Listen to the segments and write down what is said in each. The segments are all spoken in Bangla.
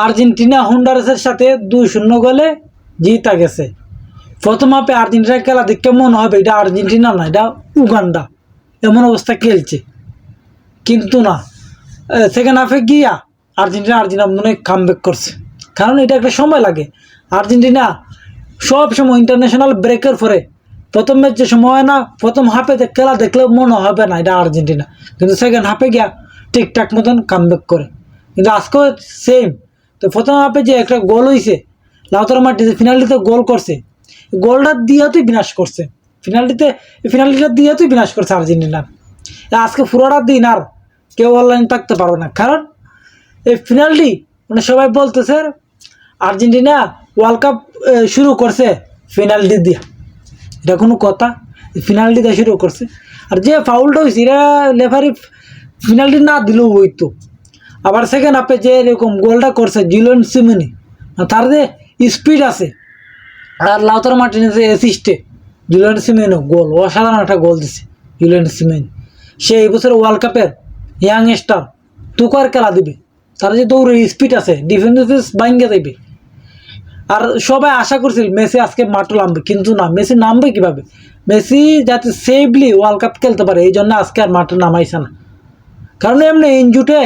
আর্জেন্টিনা হন্ডুরাসের সাথে 2-0 গোলে জিতা গেছে। প্রথম হাফে আর্জেন্টিনা খেলা দেখে মনে হবে এটা আর্জেন্টিনা না, এটা উগান্ডা, এমন অবস্থা খেলছে। কিন্তু না, সেকেন্ড হাফে গিয়া আর্জেন্টিনা মনে কামব্যাক করছে। কারণ এটা একটা সময় লাগে। আর্জেন্টিনা সব সময় ইন্টারন্যাশনাল ব্রেকের পরে প্রথম ম্যাচে সময় না, প্রথম হাফে খেলা দেখলেও মনে হবে না এটা আর্জেন্টিনা, কিন্তু সেকেন্ড হাফে গিয়া ঠিকঠাক মতন কামব্যাক করে। কিন্তু আজকেও সেম। তো প্রথম হাফে যে একটা গোল হয়েছে, লাউতারো মার্টিনেজ পেনাল্টিতে গোল করছে, গোলটা দিয়েই বিনাশ করছে। পেনাল্টিটা দিয়েই বিনাশ করছে আর্জেন্টিনার। আজকে পুরোটা দিন আর কেউ অনলাইন থাকতে পারবে না। কারণ এই পেনাল্টি মানে সবাই বলতেছে আর্জেন্টিনা ওয়ার্ল্ড কাপ শুরু করছে পেনাল্টি দিয়া, এটা কোনো কথা? পেনাল্টি দিয়ে শুরু করছে। আর যে ফাউলটা হয়েছে এটা রেফারি পেনাল্টি না দিলেও হইতো। আবার সেকেন্ড হাফে যে এরকম গোলটা করছে জুলিয়ান সিমেনি, তার যে স্পিড আছে, আর লাউতারো মার্টিনেজের অ্যাসিস্টে জুলিয়ান সিমেনো গোল, অসাধারণ একটা গোল দিছে জুলিয়ান সিমেনি। সে এই বছর ওয়ার্ল্ড কাপের ইয়াং স্টার, তুকার খেলা দিবে, তার যে দৌড়ের স্পিড আছে, ডিফেন্স ভাঙ্গে দেবে। আর সবাই আশা করছিল মেসি আজকে মাঠে নামবে, কিন্তু না, মেসি নামবে কীভাবে? মেসি যাতে সেফলি ওয়ার্ল্ড কাপ খেলতে পারে এই জন্য আজকে আর মাঠে নামাইছে না। কারণ এমনি ইনজুটে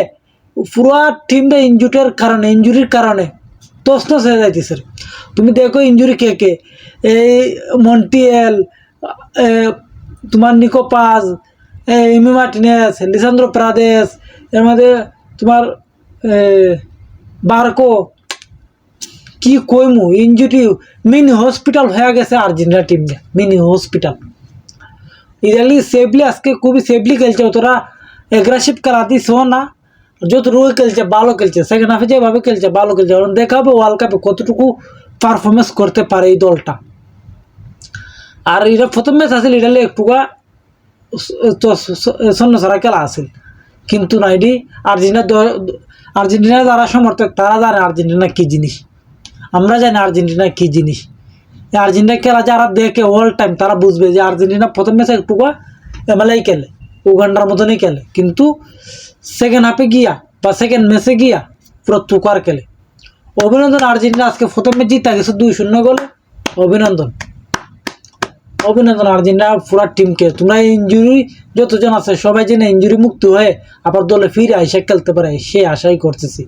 পুরো টিমটা ইঞ্জুরির কারণে তছনছ হয়ে যাইতেছে। তুমি দেখো ইঞ্জুরি কে কে, এই মন্টিয়েল, তোমার নিকো পাজ, ইমি মার্টিনেজ, লিসান্দ্রো প্রাদেস, এর মধ্যে তোমার বার্কো, কি কইমু ইঞ্জুরি, মিনি হসপিটাল হয়ে গেছে আর্জেন্টিনা টিমটা, মিনি হসপিটাল। ইতালি সেফলি আজকে খুবই সেফলি খেলছে, অতটা অ্যাগ্রেসিভ খেলা দিছেও না, যতটুকু খেলছে ভালো খেলছে। সেকেন্ড হাফে যেভাবে খেলছে ভালো খেলছে, কারণ দেখা হবে ওয়ার্ল্ড কাপে কতটুকু পারফরমেন্স করতে পারে এই দলটা। আর এটা প্রথম ম্যাচ আসলে ইটালি একটুকা শূন্য ছাড়া খেলা আসেল, কিন্তু না, এটি আর্জেন্টিনা যারা সমর্থক তারা জানে আর্জেন্টিনা কী জিনিস, আমরা জানি আর্জেন্টিনা কী জিনিস। আর্জেন্টিনা খেলা যারা দেখে অল টাইম তারা বুঝবে যে আর্জেন্টিনা প্রথম ম্যাচে একটুকা এমএলআই খেলে, উগান্ডার মতনই খেলে, কিন্তু সেকেন্ড হাফে গিয়া বা সেকেন্ড ম্যাচে গিয়া পুরো তুকার খেলে। অভিনন্দন আর্জেন্টিনা, আজকে প্রথম ম্যাচ জিতা গেছে 2-0 গোলে। অভিনন্দন আর্জেন্টিনা পুরা টিমকে। তোমরা ইঞ্জুরি যতজন আছে সবাই যেন ইঞ্জুরি মুক্ত হয়ে আবার দলে ফিরে আইসা খেলতে পারে সে আশাই করতেছি।